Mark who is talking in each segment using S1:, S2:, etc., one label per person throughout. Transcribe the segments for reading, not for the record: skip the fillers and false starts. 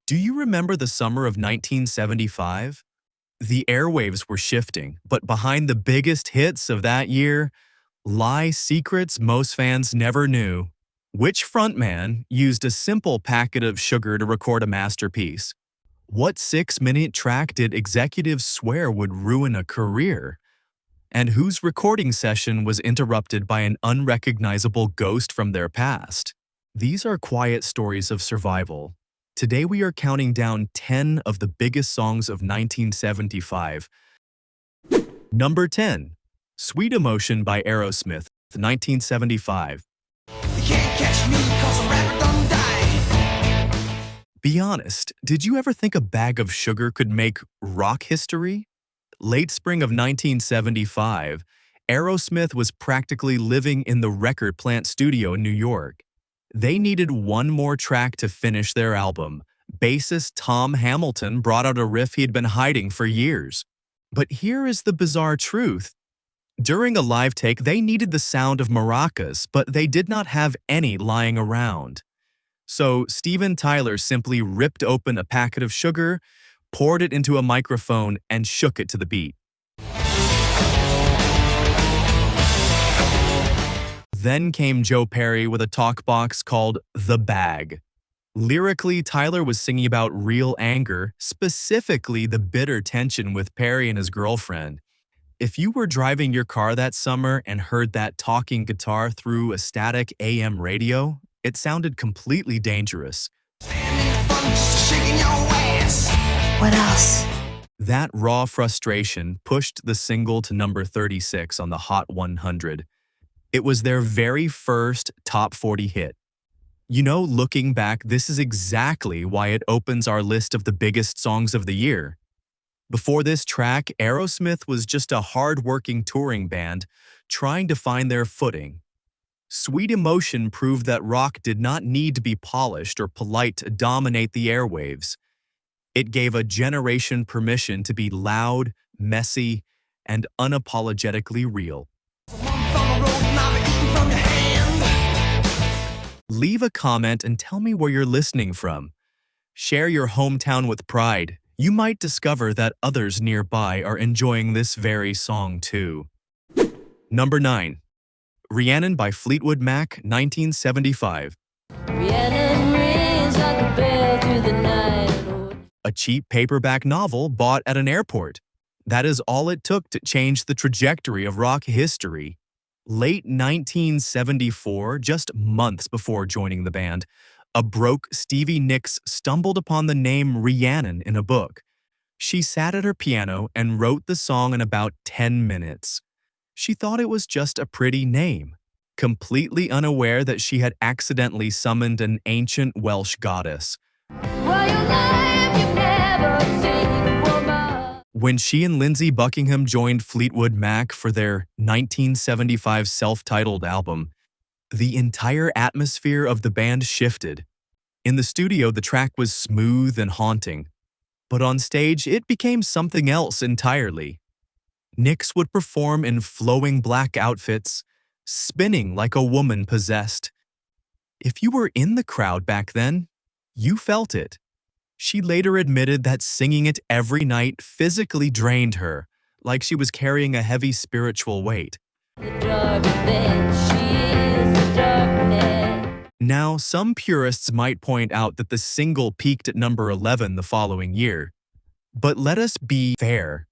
S1: Do you remember the summer of 1975? The airwaves were shifting, but behind the biggest hits of that year lie secrets most fans never knew. Which frontman used a simple packet of sugar to record a masterpiece? What 6-minute track did executives swear would ruin a career? And whose recording session was interrupted by an unrecognizable ghost from their past? These are quiet stories of survival. Today we are counting down 10 of the biggest songs of 1975. Number 10. Sweet Emotion by Aerosmith, 1975.
S2: You can't catch me 'cause a rapper done died.
S1: Be honest, did you ever think a bag of sugar could make rock history? Late spring of 1975, Aerosmith was practically living in the record plant studio in New York. They needed one more track to finish their album. Bassist Tom Hamilton brought out a riff he had been hiding for years. But here is the bizarre truth. During a live take, they needed the sound of maracas, but they did not have any lying around. So Steven Tyler simply ripped open a packet of sugar, poured it into a microphone, and shook it to the beat. Then came Joe Perry with a talk box called The Bag. Lyrically, Tyler was singing about real anger, specifically the bitter tension with Perry and his girlfriend. If you were driving your car that summer and heard that talking guitar through a static AM radio, it sounded completely dangerous.
S2: Shaking your ass. What else?
S1: That raw frustration pushed the single to number 36 on the Hot 100. It was their very first top 40 hit. You know, looking back, this is exactly why it opens our list of the biggest songs of the year. Before this track, Aerosmith was just a hard-working touring band trying to find their footing. Sweet Emotion proved that rock did not need to be polished or polite to dominate the airwaves. It gave a generation permission to be loud, messy, and unapologetically real. Leave a comment and tell me where you're listening from. Share your hometown with pride. You might discover that others nearby are enjoying this very song too. Number 9. Rhiannon by Fleetwood Mac, 1975.
S3: Rhiannon rings like a bell through the night.
S1: A cheap paperback novel bought at an airport. That is all it took to change the trajectory of rock history. Late 1974, just months before joining the band, a broke Stevie Nicks stumbled upon the name Rhiannon in a book. She sat at her piano and wrote the song in about 10 minutes. She thought it was just a pretty name, completely unaware that she had accidentally summoned an ancient Welsh goddess.
S3: Well, your life you've never seen a woman.
S1: When she and Lindsey Buckingham joined Fleetwood Mac for their 1975 self-titled album, the entire atmosphere of the band shifted. In the studio, the track was smooth and haunting, but on stage, it became something else entirely. Nicks would perform in flowing black outfits, spinning like a woman possessed. If you were in the crowd back then, you felt it. She later admitted that singing it every night physically drained her, like she was carrying a heavy spiritual weight.
S3: The darkness, she is the darkness.
S1: Now, some purists might point out that the single peaked at number 11 the following year. But let us be fair.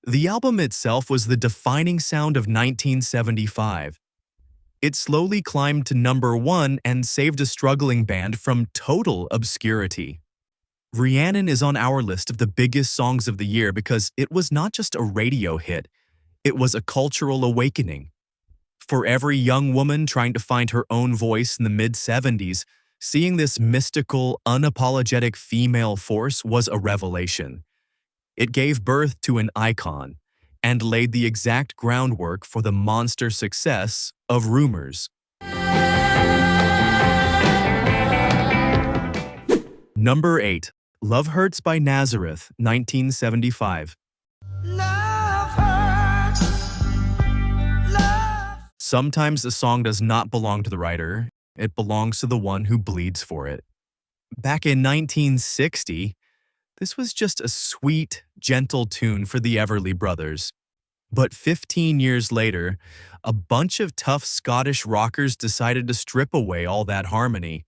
S1: The album itself was the defining sound of 1975. It slowly climbed to number 1 and saved a struggling band from total obscurity. Rhiannon is on our list of the biggest songs of the year because it was not just a radio hit, it was a cultural awakening. For every young woman trying to find her own voice in the mid-70s, seeing this mystical, unapologetic female force was a revelation. It gave birth to an icon and laid the exact groundwork for the monster success of Rumors. Number 8. Love Hurts by Nazareth, 1975.
S2: Love hurts. Love.
S1: Sometimes a song does not belong to the writer, it belongs to the one who bleeds for it. Back in 1960, this was just a sweet, gentle tune for the Everly Brothers. But 15 years later, a bunch of tough Scottish rockers decided to strip away all that harmony.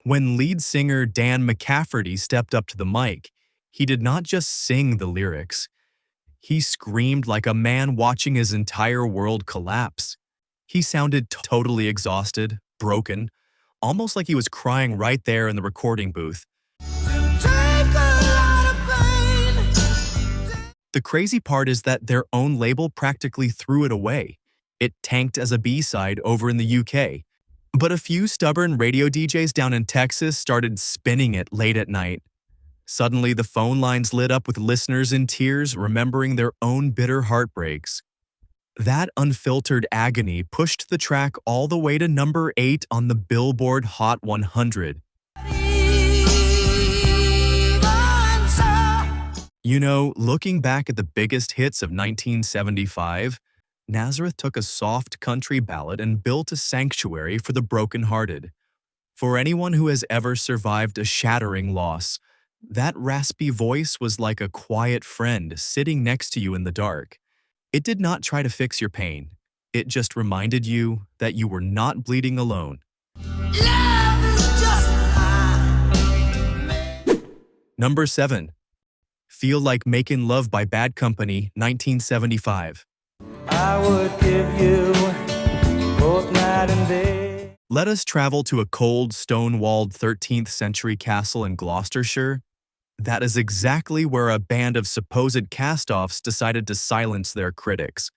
S1: When lead singer Dan McCafferty stepped up to the mic, he did not just sing the lyrics. He screamed like a man watching his entire world collapse. He sounded totally exhausted, broken, almost like he was crying right there in the recording booth.
S2: Take a lot of pain.
S1: The crazy part is that their own label practically threw it away. It tanked as a B-side over in the UK. But a few stubborn radio DJs down in Texas started spinning it late at night. Suddenly, the phone lines lit up with listeners in tears remembering their own bitter heartbreaks. That unfiltered agony pushed the track all the way to number 8 on the Billboard Hot 100.
S2: Even so,
S1: You know, looking back at the biggest hits of 1975, Nazareth took a soft country ballad and built a sanctuary for the brokenhearted. For anyone who has ever survived a shattering loss, that raspy voice was like a quiet friend sitting next to you in the dark. It did not try to fix your pain. It just reminded you that you were not bleeding alone.
S2: love is just high.
S1: Number 7. Feel Like Making Love by Bad Company, 1975.
S4: I would give you both night and day.
S1: Let us travel to a cold, stone-walled 13th century castle in Gloucestershire. That is exactly where a band of supposed cast-offs decided to silence their critics.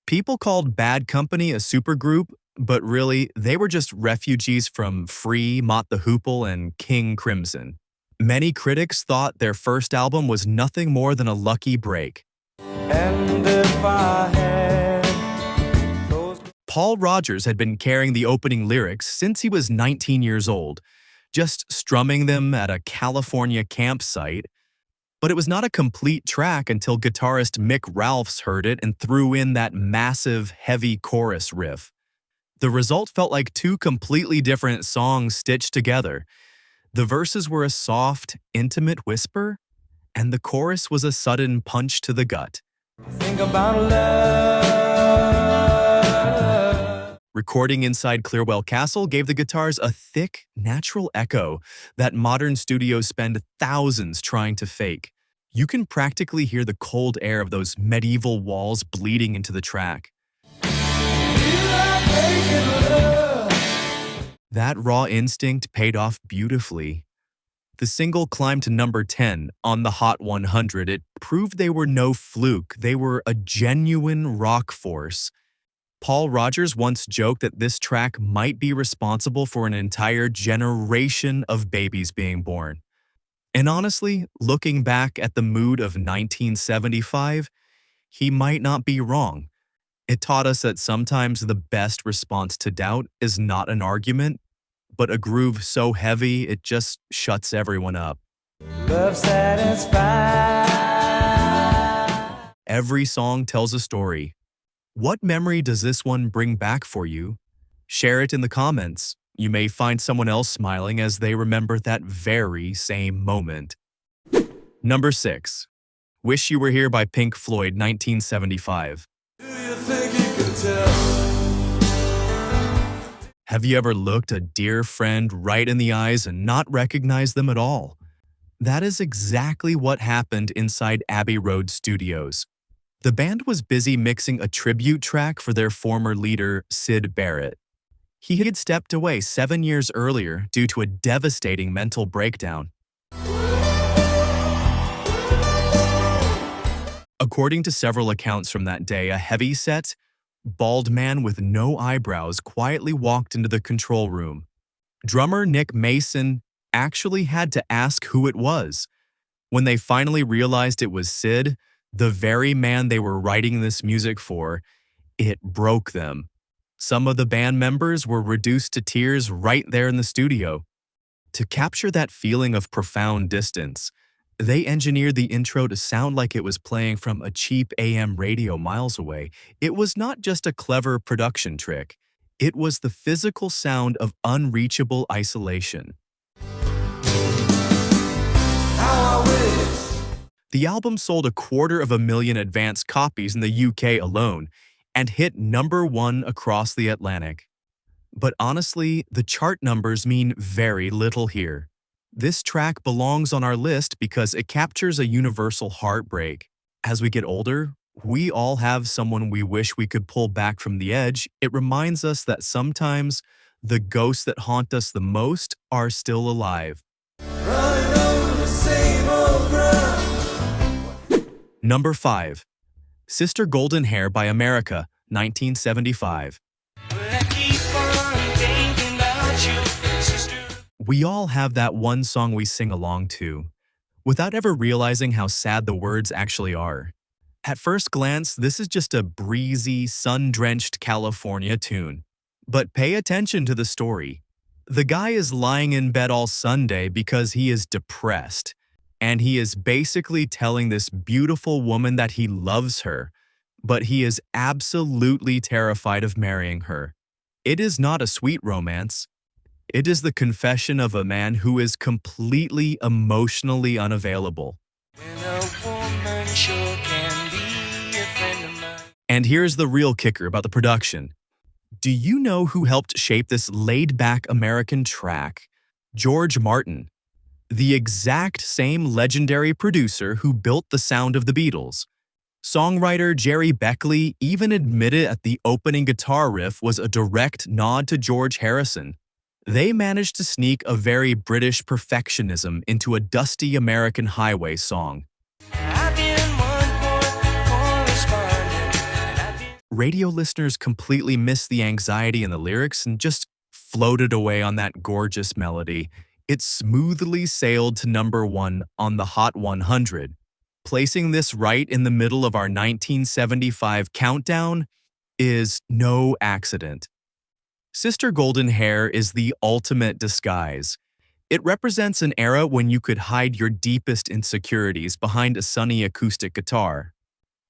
S1: People called Bad Company a supergroup, but really, they were just refugees from Free, Mott the Hoople, and King Crimson. Many critics thought their first album was nothing more than a lucky break.
S4: And if I had those
S1: Paul Rodgers had been carrying the opening lyrics since he was 19 years old, just strumming them at a California campsite. But it was not a complete track until guitarist Mick Ralphs heard it and threw in that massive, heavy chorus riff. The result felt like two completely different songs stitched together. The verses were a soft, intimate whisper, and the chorus was a sudden punch to the gut.
S4: think about love.
S1: Recording inside Clearwell Castle gave the guitars a thick, natural echo that modern studios spend thousands trying to fake. You can practically hear the cold air of those medieval walls bleeding into the track. That raw instinct paid off beautifully. The single climbed to number 10 on the Hot 100. It proved they were no fluke. They were a genuine rock force. Paul Rodgers once joked that this track might be responsible for an entire generation of babies being born. And honestly, looking back at the mood of 1975, he might not be wrong. It taught us that sometimes the best response to doubt is not an argument, but a groove so heavy it just shuts everyone up.
S4: Love satisfied.
S1: Every song tells a story. What memory does this one bring back for you? Share it in the comments. You may find someone else smiling as they remember that very same moment. Number 6. Wish You Were Here by Pink Floyd, 1975.
S2: Do you think you could tell?
S1: Have you ever looked a dear friend right in the eyes and not recognized them at all? That is exactly what happened inside Abbey Road Studios. The band was busy mixing a tribute track for their former leader, Syd Barrett. He had stepped away 7 years earlier due to a devastating mental breakdown. According to several accounts from that day, a heavy-set, bald man with no eyebrows quietly walked into the control room. Drummer Nick Mason actually had to ask who it was. When they finally realized it was Syd, the very man they were writing this music for, it broke them. Some of the band members were reduced to tears right there in the studio. To capture that feeling of profound distance, they engineered the intro to sound like it was playing from a cheap AM radio miles away. It was not just a clever production trick. It was the physical sound of unreachable isolation. The album sold 250,000 advance copies in the UK alone and hit #1 across the Atlantic. But honestly, the chart numbers mean very little here. This track belongs on our list because it captures a universal heartbreak. As we get older, we all have someone we wish we could pull back from the edge. It reminds us that sometimes the ghosts that haunt us the most are still alive.
S2: Running over the same old ground.
S1: Number 5. Sister Golden Hair by America, 1975.
S2: But I keep on thinking about you, sister.
S1: We all have that one song we sing along to, without ever realizing how sad the words actually are. At first glance, this is just a breezy, sun-drenched California tune. But pay attention to the story. The guy is lying in bed all Sunday because he is depressed, and he is basically telling this beautiful woman that he loves her, but he is absolutely terrified of marrying her. It is not a sweet romance. It is the confession of a man who is completely emotionally unavailable.
S2: When a woman sure can be a friend of mine.
S1: And here's the real kicker about the production. Do you know who helped shape this laid-back American track? George Martin, the exact same legendary producer who built the sound of the Beatles. Songwriter Jerry Beckley even admitted at the opening guitar riff was a direct nod to George Harrison. They managed to sneak a very British perfectionism into a dusty American highway song.
S2: I've been one more correspondent. And I've been
S1: Radio listeners completely missed the anxiety in the lyrics and just floated away on that gorgeous melody. It smoothly sailed to #1 on the Hot 100. Placing this right in the middle of our 1975 countdown is no accident. Sister Golden Hair is the ultimate disguise. It represents an era when you could hide your deepest insecurities behind a sunny acoustic guitar.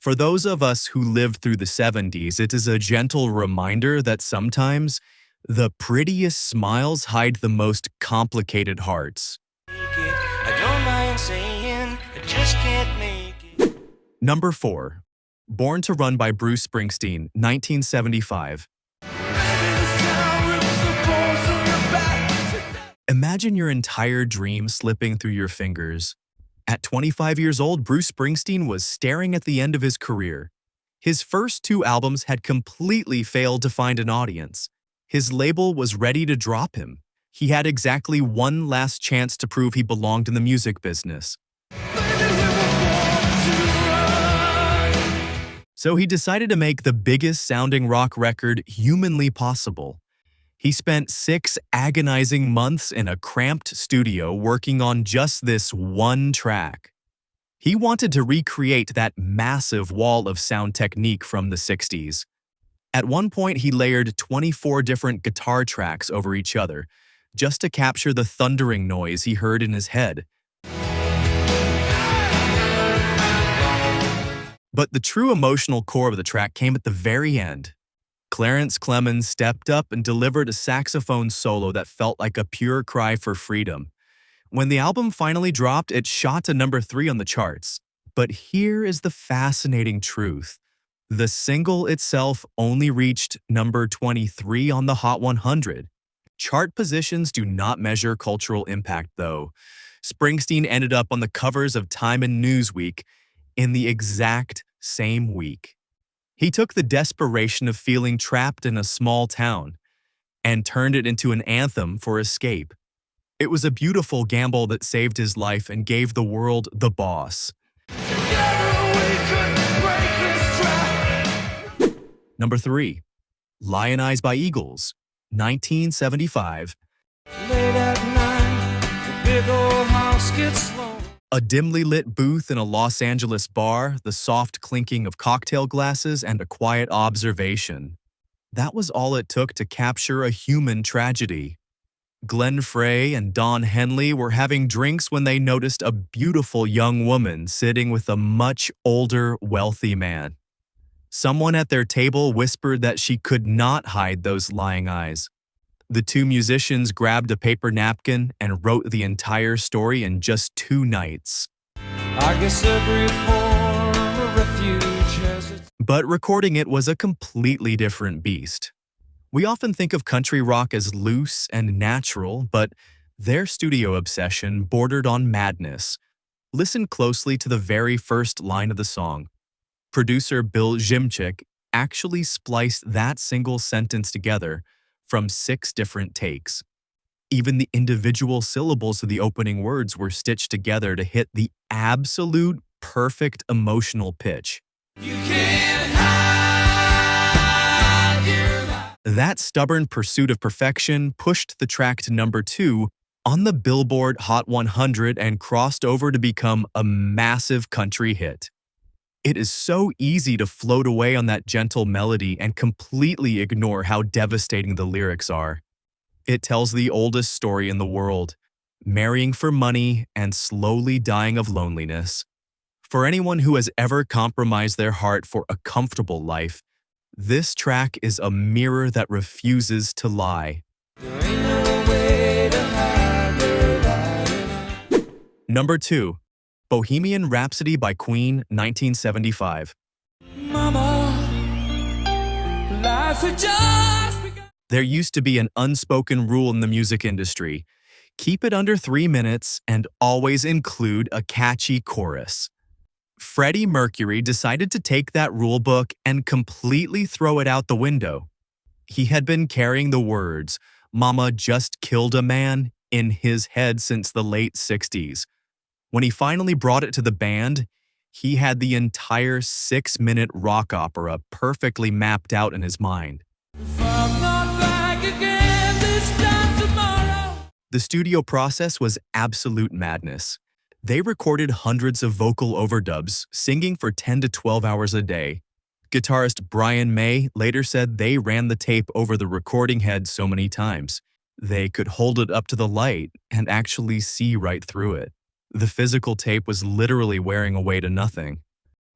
S1: For those of us who lived through the 70s, it is a gentle reminder that sometimes the prettiest smiles hide the most complicated hearts.
S2: make it. I don't mind saying I just can't make it.
S1: Number 4. Born to Run by Bruce Springsteen, 1975. Imagine your entire dream slipping through your fingers. At 25 years old, Bruce Springsteen was staring at the end of his career. His first 2 albums had completely failed to find an audience. His label was ready to drop him. He had exactly one last chance to prove he belonged in the music business. So he decided to make the biggest sounding rock record humanly possible. He spent 6 agonizing months in a cramped studio working on just this one track. He wanted to recreate that massive wall of sound technique from the 60s. At one point, he layered 24 different guitar tracks over each other, just to capture the thundering noise he heard in his head. But the true emotional core of the track came at the very end. Clarence Clemons stepped up and delivered a saxophone solo that felt like a pure cry for freedom. When the album finally dropped, it shot to #3 on the charts. But here is the fascinating truth. The single itself only reached #23 on the Hot 100. Chart positions do not measure cultural impact, though. Springsteen ended up on the covers of Time and Newsweek in the exact same week. He took the desperation of feeling trapped in a small town and turned it into an anthem for escape. It was a beautiful gamble that saved his life and gave the world The Boss. Number 3. Lion Eyes by Eagles, 1975.
S2: Late at night, the big old house gets lonely.
S1: A dimly lit booth in a Los Angeles bar, the soft clinking of cocktail glasses, and a quiet observation. That was all it took to capture a human tragedy. Glenn Frey and Don Henley were having drinks when they noticed a beautiful young woman sitting with a much older, wealthy man. Someone at their table whispered that she could not hide those lying eyes. The 2 musicians grabbed a paper napkin and wrote the entire story in just 2 nights.
S4: I guess every form of refuge has its
S1: But recording it was a completely different beast. We often think of country rock as loose and natural, but their studio obsession bordered on madness. Listen closely to the very first line of the song. Producer Bill Zimchik actually spliced that single sentence together from 6 different takes. Even the individual syllables of the opening words were stitched together to hit the absolute perfect emotional pitch.
S2: You can't hide your light.
S1: That stubborn pursuit of perfection pushed the track to number 2 on the Billboard Hot 100 and crossed over to become a massive country hit. It is so easy to float away on that gentle melody and completely ignore how devastating the lyrics are. It tells the oldest story in the world, marrying for money and slowly dying of loneliness. For anyone who has ever compromised their heart for a comfortable life, this track is a mirror that refuses to lie.
S4: there ain't no way to hide your light.
S1: Number 2, Bohemian Rhapsody by Queen, 1975.
S4: Mama, life had just begun.
S1: There used to be an unspoken rule in the music industry. Keep it under 3 minutes and always include a catchy chorus. Freddie Mercury decided to take that rule book and completely throw it out the window. He had been carrying the words, "Mama just killed a man," in his head since the late 60s. When he finally brought it to the band, he had the entire 6-minute rock opera perfectly mapped out in his mind.
S4: If I'm not back again this time tomorrow.
S1: The studio process was absolute madness. They recorded hundreds of vocal overdubs, singing for 10 to 12 hours a day. Guitarist Brian May later said they ran the tape over the recording head so many times, they could hold it up to the light and actually see right through it. The physical tape was literally wearing away to nothing.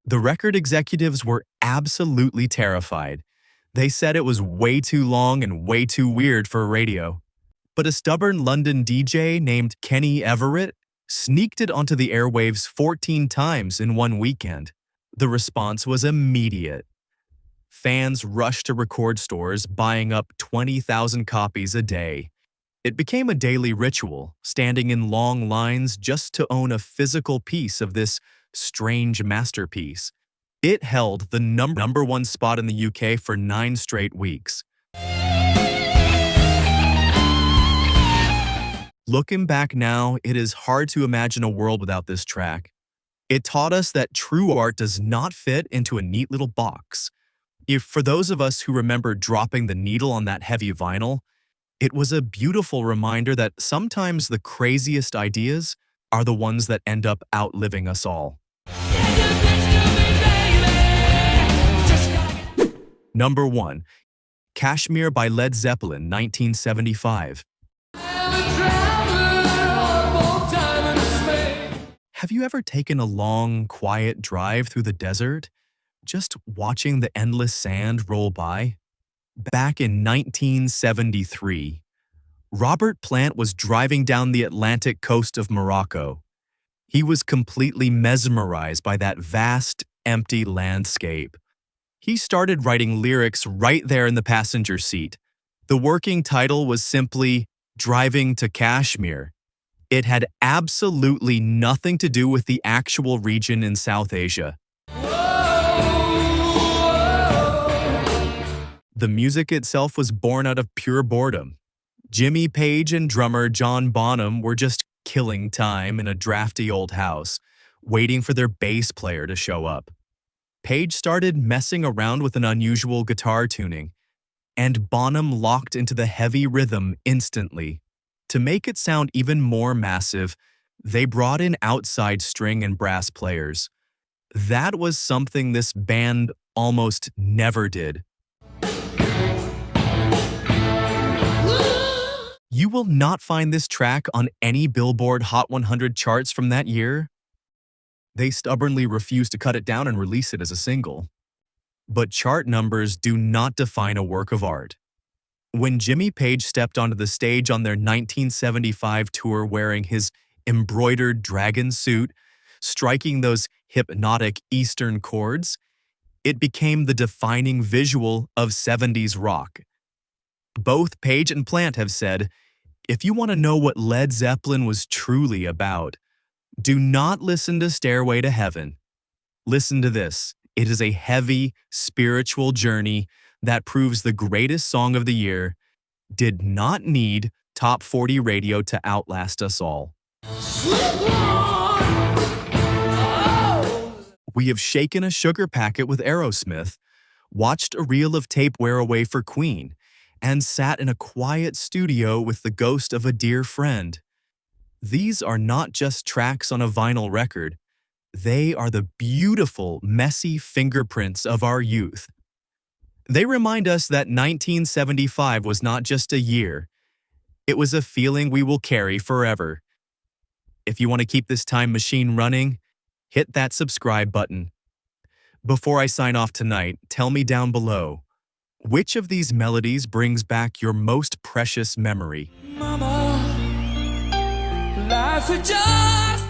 S1: The record executives were absolutely terrified. They said it was way too long and way too weird for radio. But a stubborn London DJ named Kenny Everett sneaked it onto the airwaves 14 times in one weekend. The response was immediate. Fans rushed to record stores, buying up 20,000 copies a day. It became a daily ritual, standing in long lines just to own a physical piece of this strange masterpiece. It held the number 1 spot in the UK for 9 straight weeks. Looking back now, it is hard to imagine a world without this track. It taught us that true art does not fit into a neat little box. If for those of us who remember dropping the needle on that heavy vinyl, it was a beautiful reminder that sometimes the craziest ideas are the ones that end up outliving us all. Number 1, Kashmir by Led Zeppelin, 1975. Have you ever taken a long, quiet drive through the desert, just watching the endless sand roll by? Back in 1973, Robert Plant was driving down the Atlantic coast of Morocco. He was completely mesmerized by that vast, empty landscape. He started writing lyrics right there in the passenger seat. The working title was simply Driving to Kashmir. It had absolutely nothing to do with the actual region in South Asia. The music itself was born out of pure boredom. Jimmy Page and drummer John Bonham were just killing time in a drafty old house, waiting for their bass player to show up. Page started messing around with an unusual guitar tuning, and Bonham locked into the heavy rhythm instantly. To make it sound even more massive, they brought in outside string and brass players. That was something this band almost never did. You will not find this track on any Billboard Hot 100 charts from that year. They stubbornly refused to cut it down and release it as a single. But chart numbers do not define a work of art. When Jimmy Page stepped onto the stage on their 1975 tour wearing his embroidered dragon suit, striking those hypnotic Eastern chords. It became the defining visual of 70s rock. Both Page and Plant have said, if you want to know what Led Zeppelin was truly about, do not listen to Stairway to Heaven. Listen to this. It is a heavy, spiritual journey that proves the greatest song of the year did not need top 40 radio to outlast us all. We have shaken a sugar packet with Aerosmith, watched a reel of tape wear away for Queen, and sat in a quiet studio with the ghost of a dear friend. These are not just tracks on a vinyl record. They are the beautiful, messy fingerprints of our youth. They remind us that 1975 was not just a year. It was a feeling we will carry forever. If you want to keep this time machine running, hit that subscribe button. Before I sign off tonight, tell me down below, which of these melodies brings back your most precious memory?
S2: Mama, life is just